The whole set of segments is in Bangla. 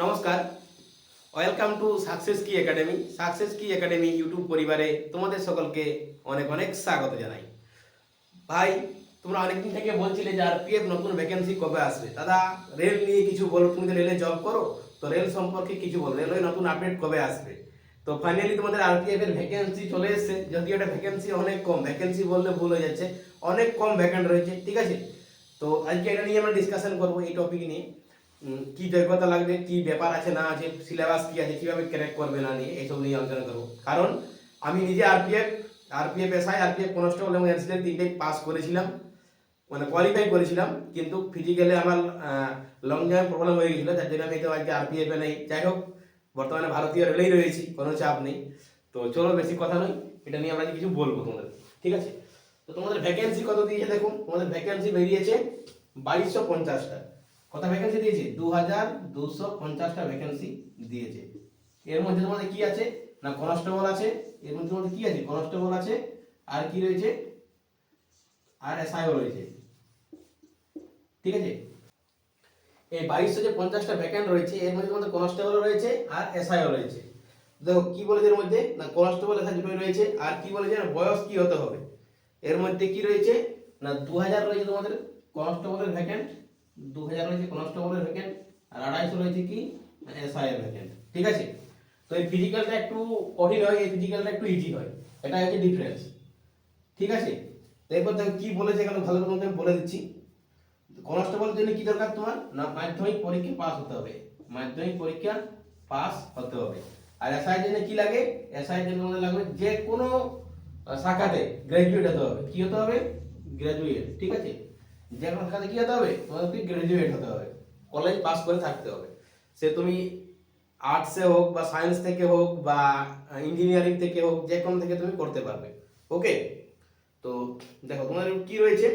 নমস্কার, ওয়েলকাম টু সাকসেস কি একাডেমি। সাকসেস কি একাডেমি ইউটিউব পরিবারে তোমাদের সকলকে অনেক অনেক স্বাগত জানাই। ভাই, তোমরা অনেকদিন থেকে বলছিলে যে আরপিএফ নতুন ভ্যাকেন্সি কবে আসবে। দাদা, রেল নিয়ে কিছু বলো, তুমি তো রেলে জব করো, তো রেল সম্পর্কে কিছু বলো, রেলওয়ে নতুন আপডেট কবে আসবে। তো ফাইনালি তোমাদের আরপিএফ এর ভ্যাকেন্সি চলে এসেছে, যদিও এটা ভ্যাকেন্সি অনেক কম, ভ্যাকেন্সি বললে ভুল হয়ে যাচ্ছে, অনেক কম ভ্যাকেন্ট রয়েছে, ঠিক আছে। তো আজকে এটা নিয়ে আমরা ডিসকাশন করবো, এই টপিক নিয়ে কি যোগ্যতা লাগবে, কি ব্যাপার আছে না আছে, সিলেবাস কি আছে, কিভাবে ক্র্যাক করবে না নিয়ে এইসব নিয়ে আলোচনা করবো। কারণ আমি নিজে আরপিএফ এসআই, আরপিএফ কনস্টেবল এবং এনসিএল তিনটেই পাস করেছিলাম, মানে কোয়ালিফাই করেছিলাম, কিন্তু ফিজিক্যালি আমার লং জাম্প প্রবলেম হয়ে গেছিলো, যার জন্য আমি তো আজকে আরপিএফ এ নেই। যাই হোক, বর্তমানে ভারতীয় রেলেই রয়েছি, কোনো চাপ নেই। তো চলো, বেশি কথা নয়, এটা নিয়ে আমরা কিছু বলবো তোমাদের, ঠিক আছে। তো তোমাদের ভ্যাকেন্সি কত দিয়েছে দেখুন, তোমাদের ভ্যাকেন্সি বেরিয়েছে 2250টা। কত ভ্যাকেন্সি দিয়েছে? 2250টা ভ্যাকেন্সি দিয়েছে। এর মধ্যে তোমাদের কি আছে না, কনস্টেবল আছে। এর মধ্যে তোমাদের কি আছে? কনস্টেবল আছে, আর কি রয়েছে, আর এসআইও রয়েছে, ঠিক আছে। এই 2250টা ভ্যাকেন্ট রয়েছে, এর মধ্যে তোমাদের কনস্টেবল রয়েছে আর এসআইও রয়েছে। দেখো কি বলেছে এর মধ্যে না, কনস্টেবল এসআই দুটোই রয়েছে। আর কি বলেছে না, বয়স কি হতে হবে। এর মধ্যে কি রয়েছে না, 2000 রয়েছে তোমাদের কনস্টেবলের ভ্যাকেন্ট, 2000 রয়েছে কনস্টেবলের ভ্যাকেন্ট, আর 250 রয়েছে কি এসআই এর ভ্যাকেন্ট, ঠিক আছে। তো এই ফিজিক্যালটা একটু কঠিন হয়, এই ফিজিক্যালটা একটু ইজি হয়, এটা হচ্ছে ডিফারেন্স, ঠিক আছে। তো এরপর দেখো কি বলেছে এখানে, ভালো করে আমি বলে দিচ্ছি। কনস্টেবলের জন্য কি দরকার তোমার না, মাধ্যমিক পরীক্ষা পাস হতে হবে, মাধ্যমিক পরীক্ষা পাস হতে হবে। আর এসআই জন্য কি লাগে? এসআই জন্য আমাদের লাগবে যে কোনো শাখাতে গ্র্যাজুয়েট হতে হবে। কি হতে হবে? গ্র্যাজুয়েট, ঠিক আছে। যে কোনো শাখাতে কি হতে হবে? তোমাদেরকে গ্র্যাজুয়েট হতে হবে, কলেজ পাস করে থাকতে হবে। সে তুমি আর্টসে হোক বা সায়েন্স থেকে হোক বা ইঞ্জিনিয়ারিং থেকে হোক, যে কোনো থেকে তুমি করতে পারবে, ওকে। তো দেখো তোমাদের কি রয়েছে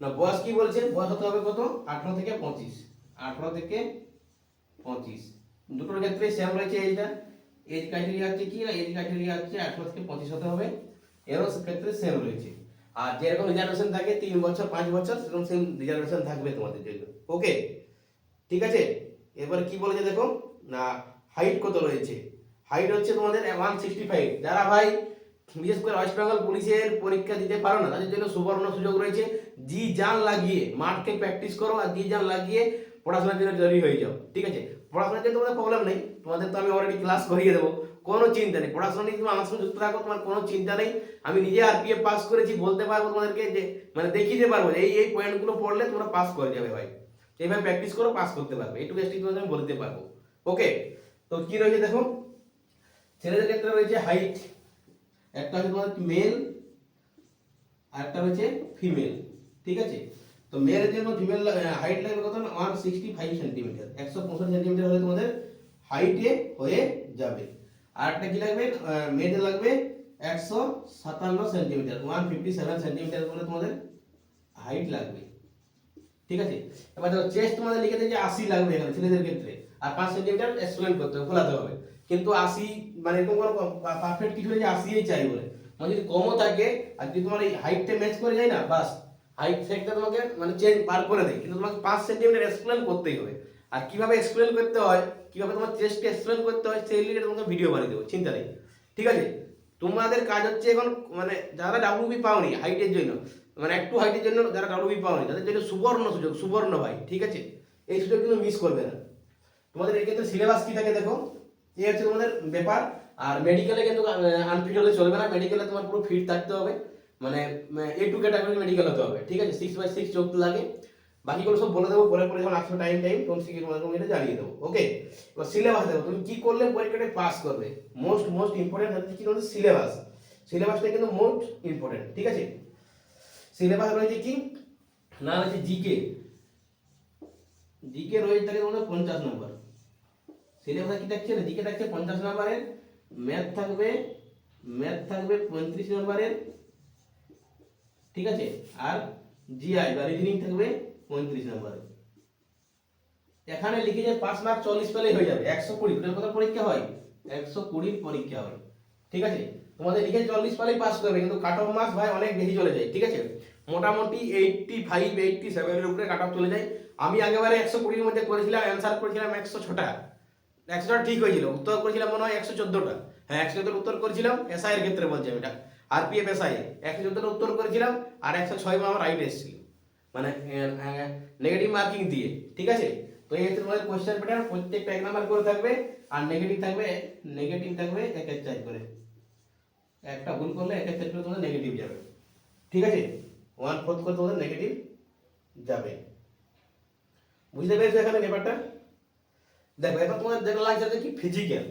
না, বয়স কি বলছে, বয়স হতে হবে কত? 18 থেকে 25, 18 থেকে 25, দুটোর ক্ষেত্রে সেম রয়েছে এইটা। এজ ক্রাইটেরিয়া হচ্ছে কি না, এজ ক্রাইটেরিয়া হচ্ছে 18 থেকে 25 হতে হবে, এরও ক্ষেত্রে সেম রয়েছে। আর যেরকম রিজার্ভেশন থাকে 3 বছর 5 বছর, সেরকম সেম রিজার্ভেশন থাকবে তোমাদের জন্য, ওকে, ঠিক আছে। এবার কি বলেছে দেখো না, হাইট কত রয়েছে। হাইট হচ্ছে তোমাদের 165। যারা ভাই বিশেষ করে ওয়েস্ট বেঙ্গল পুলিশের পরীক্ষা দিতে পারো না, তাদের জন্য সুবর্ণ সুযোগ রয়েছে। জি জান লাগিয়ে মাঠকে প্র্যাকটিস করো, আর জি জান লাগিয়ে পড়াশোনার জন্য তৈরি হয়ে যাও, ঠিক আছে। পড়াশোনার জন্য তোমাদের প্রবলেম নেই, তোমাদের তো আমি অলরেডি ক্লাস করিয়ে দেবো, কোনো চিন্তা নেই। পড়াশোনা নিয়ে তুমি আমার সঙ্গে যুক্ত থাকো, তোমার কোনো চিন্তা নেই। আমি নিজে আরপিএফ পাস করেছি, বলতে পারবো তোমাদেরকে, যে মানে দেখিয়ে দিতে পারবো এই এই পয়েন্টগুলো পড়লে তোমরা পাস করে যাবে ভাই। এইভাবে প্র্যাকটিস করো, পাস করতে পারবে, এইটুকু স্টিক আমি বলতে পারবো, ওকে। তো কি রয়েছে দেখো, ছেলেদের ক্ষেত্রে রয়েছে হাইট, একটা হচ্ছে তোমার মেল আর একটা হচ্ছে ফিমেল, ঠিক আছে। তো মেয়ের জন্য ফিমেল হাইট লাগবে কত না, 165 সেন্টিমিটার, 165 সেন্টিমিটার হলে তোমাদের হাইটে হয়ে যাবে। আর একটা কি লাগবে, মেয়েদের লাগবে 157 সেন্টিমিটার, 157 সেন্টিমিটার করে তোমাদের হাইট লাগবে, ঠিক আছে। এবার দেখো চেস্ট তোমাদের লিখে দিয়েছে 80 লাগবে এখানে ছেলেদের ক্ষেত্রে, আর 5 সেন্টিমিটার এক্সপ্লেন করতে হবে, ফোলাতে হবে। কিন্তু 80 মানে এরকম কোনো পারফেক্ট কিছু নেই যে 80ই চাই বলে, মানে যদি কমও থাকে আর যদি তোমার এই হাইটটা ম্যাচ করে যায় না, বাস হাইট সেটটা তোমাকে মানে চেঞ্জ পার করে দেয়, কিন্তু তোমাকে 5 সেন্টিমিটার এক্সপ্লেন করতেই হবে। আর কিভাবে এক্সপ্লেন করতে হয়, কিভাবে তোমার চেস্টকে এক্সপ্লেন করতে হয়, সেই রিলেটেড তোমাকে ভিডিও বানিয়ে দেবো, চিন্তা নেই, ঠিক আছে। তোমাদের কাজ হচ্ছে এখন, মানে যারা ডাব্লিউবি পাওনি হাইটের জন্য, মানে একটু হাইটের জন্য যারা ডাব্লিউবি পাওনি, তাদের জন্য সুবর্ণ সুযোগ, সুবর্ণ ভাই, ঠিক আছে। এই সুযোগ কিন্তু মিস করবে না। তোমাদের এই ক্ষেত্রে সিলেবাস কি থাকে দেখো, এই হচ্ছে তোমাদের ব্যাপার। আর মেডিকেলে কিন্তু আনফিট হলে চলবে না, মেডিকেলে তোমার পুরো ফিট থাকতে হবে, মানে A2 ক্যাটাগরি মেডিকেল হতে হবে, ঠিক আছে। 6/6 চোখ লাগে, বাকিগুলো সব বলে দেবো, পরে যখন আসবে টাইম তখন শিখে তোমাদের এটা জানিয়ে দেবো, ওকে। এবার সিলেবাস দেখো, তুমি কি করলে পরীক্ষাটা পাস করবে। মোস্ট ইম্পর্টেন্ট হচ্ছে কি, তোমাদের সিলেবাস, সিলেবাসটা কিন্তু মোস্ট ইম্পর্টেন্ট, ঠিক আছে। সিলেবাস রয়েছে কি না, রয়েছে জিকে, জিকে রয়েছে থাকে তোমাদের 50 নম্বর। সিলেবাস কি থাকছে না, জিকে থাকছে 50 নম্বরের, ম্যাথ থাকবে 35 নম্বরের, ঠিক আছে। আর জিআই বা রিজনিং থাকবে 35 নম্বরের। এখানে লিখেছে 5 মার্ক 40 পেলেই হয়ে যাবে, 120 টোটাল কত পরীক্ষা হয়, 120 পরীক্ষা হয়, ঠিক আছে। তোমাদের লিখে 40 পেলেই পাস করবে, কিন্তু কাট অফ মার্কস ভাই অনেক বেশি চলে যায়, ঠিক আছে। মোটামুটি 85 87 এর উপরে কাট অফ চলে যায়, আমি আগেবারে 120-র মধ্যে করেছিলাম, অ্যান্সার করেছিলাম 106টা। 100টা ঠিক হয়েছিল, উত্তর করেছিলাম মনে হয় 114টা। হ্যাঁ 114টা উত্তর করেছিলাম, এসআই এর ক্ষেত্রে বলছি আমি এটা, আরপিএফ এসআই 114টা উত্তর করেছিলাম, আর 106 আমার রাইট এসেছিল, মানে নেগেটিভ মার্কিং দিয়ে। ঠিক আছে, তো এই হচ্ছে তোমাদের কোশ্চেন প্যাটার্ন, প্রত্যেকটা 1 নাম্বার করে থাকবে, আর নেগেটিভ থাকবে 1-4 করে। একটা ভুল করলে 1-4 করে তোমাদের নেগেটিভ যাবে। ঠিক আছে, 1/4 করে তোমাদের নেগেটিভ যাবে। বুঝতে পেরেছো এখানে ব্যাপারটা? দেখো এবার তোমাদের যেটা লাগছে যে কি ফিজিক্যাল,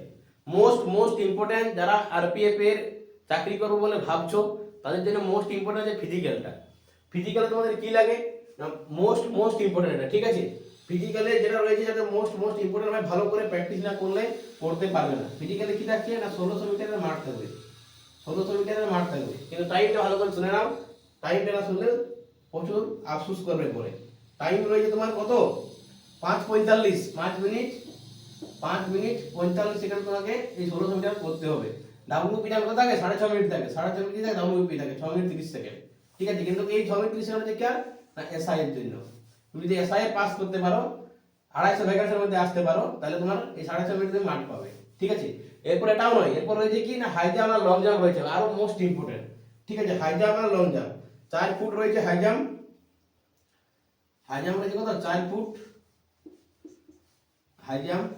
মোস্ট ইম্পর্টেন্ট, যারা আরপিএফ এর চাকরি করবো বলে ভাবছো তাদের জন্য মোস্ট ইম্পর্টেন্ট যে ফিজিক্যালটা। ফিজিক্যালে তোমাদের কি লাগে না, মোস্ট ইম্পর্টেন্ট এটা। ঠিক আছে, ফিজিক্যালে যেটা রয়েছে যাতে মোস্ট ইম্পর্টেন্ট হয়, ভালো করে প্র্যাকটিস না করলে করতে পারবে না। ফিজিক্যালে কি থাকছে না, 1600 মিটারের মাঠ থাকবে, 1600 মিটারের মাঠ থাকবে, কিন্তু টাইমটা ভালো করে শুনে নাও। টাইমটা না শুনলে প্রচুর আফসোস করবে পরে। টাইম রয়েছে তোমার কত, 5:45, 5 মিনিট 45 সেকেন্ড তোমাকে এই 1600 মিটার করতে হবে। ডাব্লিউপিটা কত থাকে, 6.5 মিনিট থাকে, 6.5 মিনিট থাকে, ডাব্লিউপি থাকে 6 মিনিট 30 সেকেন্ড। ঠিক আছে, কিন্তু এই 6 মিনিট 30 সেকেন্ড হচ্ছে কি না, এসআই এর জন্য। তুমি যদি এসআই এ পাস করতে পারো, 250 ভ্যাকেন্সির মধ্যে আসতে পারো, তাহলে তোমার এই 6.5 মিনিট তুমি মাঠ পাবে। ঠিক আছে, এরপর এটাও নয়, এরপর রয়েছে কি না, হাই জাম্প আর লং জাম্প রয়েছে, আরো মোস্ট ইম্পর্টেন্ট। ঠিক আছে, হাই জাম্প আর লং জাম্প, 4 ফুট রয়েছে হাই জাম্প। হাই জাম্প রয়েছে কত, 4 ফুট হাই জাম্প।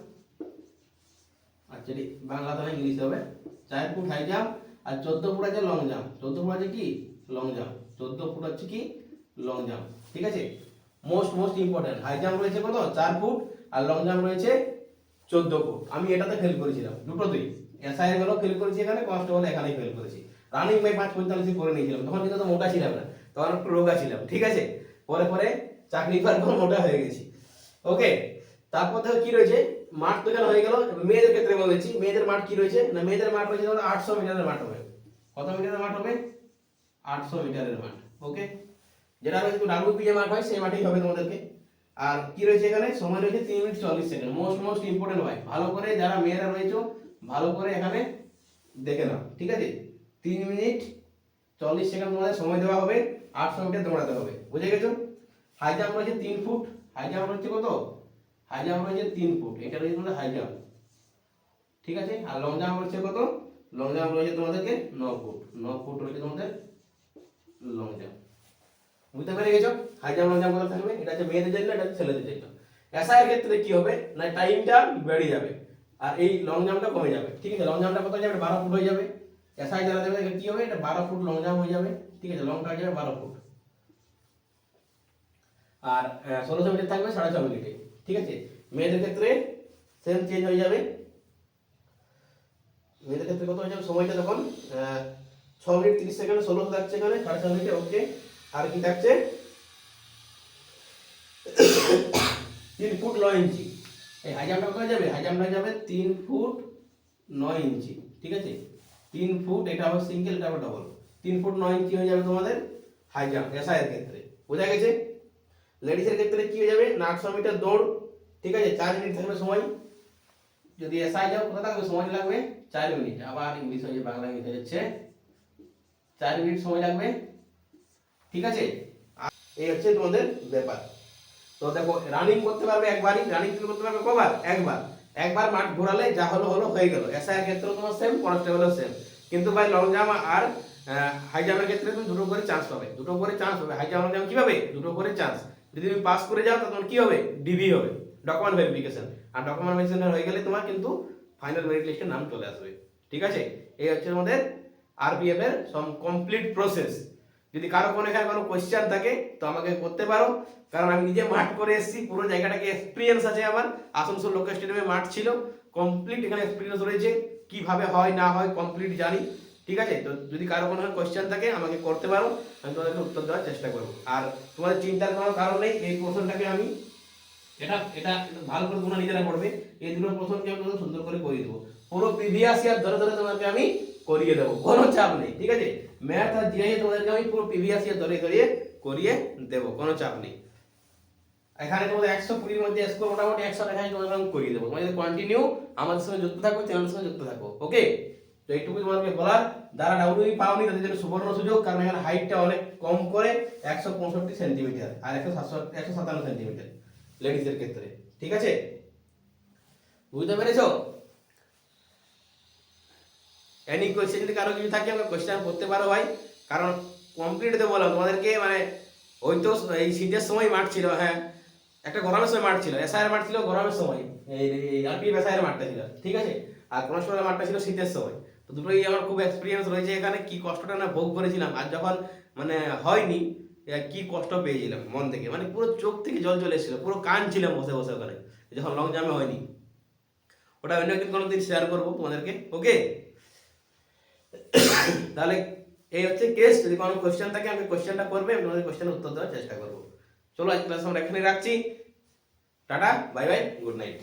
আচ্ছা বাংলাতে না ইংলিশে হবে, 4 ফুট হাই জাম্প, আর 14 ফুট আছে লং জাম্প। 14 ফুট আছে কি লং জাম্প, 14 ফুট আছে কি লং জাম্প। ঠিক আছে, মোস্ট ইম্পর্টেন্ট, হাই জাম্প রয়েছে কত 4 ফুট, আর লং জাম্প রয়েছে 14 ফুট। আমি এটাতে ফেল করেছিলাম দুটোতেই, এসআই এর গুলো ফেল করেছি এখানে, কনস্টেবল এখানেই ফেল করেছি। রানিং বাই 5:45 করে নিয়েছিলাম, তখন কিন্তু মোটা ছিলাম না, তখন একটু রোগা ছিলাম। ঠিক আছে, পরে চাকরি করার পর মোটা হয়ে গেছি। ওকে, তারপর দেখো কি রয়েছে, মাঠ তো এখানে হয়ে গেল। মেয়েদের ক্ষেত্রে বলেছি, মেয়েদের মাঠ কি রয়েছে না, মেয়েদের মাঠ রয়েছে 800 মিটারের মাঠ হবে। কত মিটারের মাঠ হবে, 800 মিটারের মাঠ। ওকে, যেটা রয়েছে ডাব্লিউপি যে মাঠ হয় সেই মাঠেই হবে তোমাদেরকে। আর কি রয়েছে এখানে, সময় রয়েছে 3 মিনিট 40 সেকেন্ড। মোস্ট ইম্পর্টেন্ট হয়, ভালো করে যারা মেয়েরা রয়েছে ভালো করে এখানে দেখে নাও। ঠিক আছে, 3 মিনিট 40 সেকেন্ড তোমাদের সময় দেওয়া হবে, 800 মিটার দৌড়াতে হবে। বুঝে গেছো? হাই জাম্প রয়েছে 3 ফুট, হাই জাম্প রয়েছে কত, হাই জাম্প রয়েছে 3 ফুট, এটা রয়েছে তোমাদের হাই জাম্প। ঠিক আছে, আর লং জাম্প রয়েছে কত, লং জাম্প রয়েছে তোমাদেরকে 9 ফুট, 9 ফুট রয়েছে তোমাদের লং জাম্প। বুঝতে পেরে গেছো? হাই জাম্প লং জাম্প কত থাকবে, এটা হচ্ছে মেয়েদের জন্য, এটা হচ্ছে ছেলেদের জন্য। এসআই এর ক্ষেত্রে কি হবে না, টাইমটা বেড়ে যাবে আর এই লং জাম্পটা কমে যাবে। ঠিক আছে, লং জাম্পটা কত যাবে, 12 ফুট হয়ে যাবে। এসআই যারা দেবে কি হবে, এটা 12 ফুট লং জাম্প হয়ে যাবে। ঠিক আছে, লংটা হয়ে যাবে 12 ফুট, আর 1600 মিটার থাকবে 6.5 মিনিটে। ঠিক আছে, মেয়েদের ক্ষেত্রে সেম চেঞ্জ হয়ে যাবে। মেয়েদের ক্ষেত্রে কত হয়ে যাবে সময়টা, তখন 6 মিনিট 30 সেকেন্ড, 1600 থাকছে এখানে 6.5 মিনিটে। ওকে, আর কি থাকছে 3 ফুট 9 ইঞ্চি। এই হাই জাম্পটা কত হয়ে যাবে, হাই জাম্পটা হয়ে যাবে 3 ফুট 9 ইঞ্চি। ঠিক আছে, 3 ফুট, এটা হবে সিঙ্গেল, এটা হবে ডবল, 3 ফুট 9 ইঞ্চি হয়ে যাবে তোমাদের হাই জাম্প এসআই এর ক্ষেত্রে। বোঝা গেছে? লেডিসের ক্ষেত্রে কি হয়ে যাবে না, 800 মিটার দৌড়। ঠিক আছে, 4 মিনিট থাকবে সময়। যদি এসআই যাও কত থাকবে, সময় লাগবে 4 মিনিট। আবার ইংলিশ হয়ে বাংলা হয়ে যাচ্ছে, 4 মিনিট সময় লাগবে। ঠিক আছে, এই হচ্ছে তোমাদের ব্যাপার। তো দেখো, রানিং করতে পারবে একবারই, রানিং করতে পারবে কবার, একবার মাঠ ঘোরালে যা হলো হয়ে গেল। এসআই এর ক্ষেত্রে তোমার সেম, কনস্টেবলও সেম। কিন্তু ভাই লং জাম্প আর হাই জাম্পের ক্ষেত্রে তুমি দুটো করে চান্স পাবে, দুটো করে চান্স হবে। হাই জাম্প লং জাম্প কি পাবে, দুটো করে চান্স। যদি তুমি পাস করে যাও তখন কি হবে, ডিভি হবে, ডকুমেন্ট ভেরিফিকেশন। আর ডকুমেন্ট ভেরিফিকেশন হয়ে গেলে তোমার কিন্তু ফাইনাল মেরিট লিস্টে নাম চলে আসবে। ঠিক আছে, এই হচ্ছে আমাদের আরপিএফ এর কমপ্লিট প্রসেস। যদি কারো কোনো এখানে কোনো কোয়েশ্চেন থাকে তো আমাকে করতে পারো, কারণ আমি নিজে মাঠ করে এসেছি, পুরো জায়গাটাকে এক্সপিরিয়েন্স আছে আমার। আসানসোল লোকাল স্টেডিয়ামে মাঠ ছিল, কমপ্লিট এখানে এক্সপিরিয়েন্স রয়েছে, কিভাবে হয় না হয় কমপ্লিট জানি। ঠিক আছে, তো যদি কারো কোনো কোয়েশ্চেন থাকে আমাকে করতে পারো, আমি তোমাদেরকে উত্তর দেওয়ার চেষ্টা করবো। আর তোমাদের চিন্তার কোনো কারণ নেই, এই প্রশ্নটাকে আমি এটা এটা ভালো করে তোমরা নিজেরা করবে। এই দুটো প্রশ্নকে আমি তোমাদের সুন্দর করে করিয়ে দেবো, পুরো প্রিভিয়াস ইয়ার ধরে ধরে তোমাদেরকে আমি করিয়ে দেবো, কোনো চাপ নেই। ঠিক আছে, ম্যাথ আর জিআই তোমাদেরকে আমি পুরো প্রিভিয়াস ইয়ার ধরে ধরে করিয়ে দেবো, কোনো চাপ নেই। এখানে তোমাদের 120 মধ্যে স্কোর মোটামুটি 100 দেখাই তোমাদের আমি করিয়ে দেবো। তোমরা যদি কন্টিনিউ আমাদের সঙ্গে যুক্ত থাকো, চ্যানেলের সঙ্গে যুক্ত থাকো। ওকে, তো এইটুকুই তোমাদেরকে বলার। যারা ডাব্লিউবি পাওনি তাদের জন্য সুবর্ণ সুযোগ, কারণ এখানে হাইটটা অনেক কম করে 165 সেন্টিমিটার আর 157 সেন্টিমিটার। লেডিসের ক্ষেত্রে। ঠিক আছে, বুঝতে পেরেছো? এনি কোয়েশ্চেন যদি কারো কিছু থাকে আমাকে কোয়েশ্চেন করতে পারো ভাই, কারণ কমপ্লিট তো বললাম তোমাদেরকে, মানে ওই তো এই শীতের সময় মাঠ ছিল, হ্যাঁ একটা গরমের সময় মাঠ ছিল, এসআইয়ের মাঠ ছিল গরমের সময়, এই আরপিএফ এসআইয়ের মাঠটা ছিল, ঠিক আছে, আর কনস্টেবলের মাঠটা ছিল শীতের সময়। তো দুটোই আমার খুব এক্সপিরিয়েন্স রয়েছে এখানে, কি কষ্টটা না ভোগ করেছিলাম, আর যখন মানে হয়নি কি কষ্ট পেয়েছিলাম মন থেকে, মানে পুরো চোখ থেকে জল চলে এসেছিল, পুরো কাঁদছিলাম বসে বসে ওখানে, যখন লং জাম্পে হয়নি। ওটা অন্য একদিন কোনোদিন শেয়ার করবো তোমাদেরকে, ওকে? তাহলে এই হচ্ছে কেস, যদি কোনো কোশ্চেন থাকে আমাকে কোশ্চেনটা করবে, আমি তোমাদের কোশ্চেনের উত্তর দেওয়ার চেষ্টা করবো। চলো আজ ক্লাস আমরা এখানে রাখছি, tata bye bye, good night.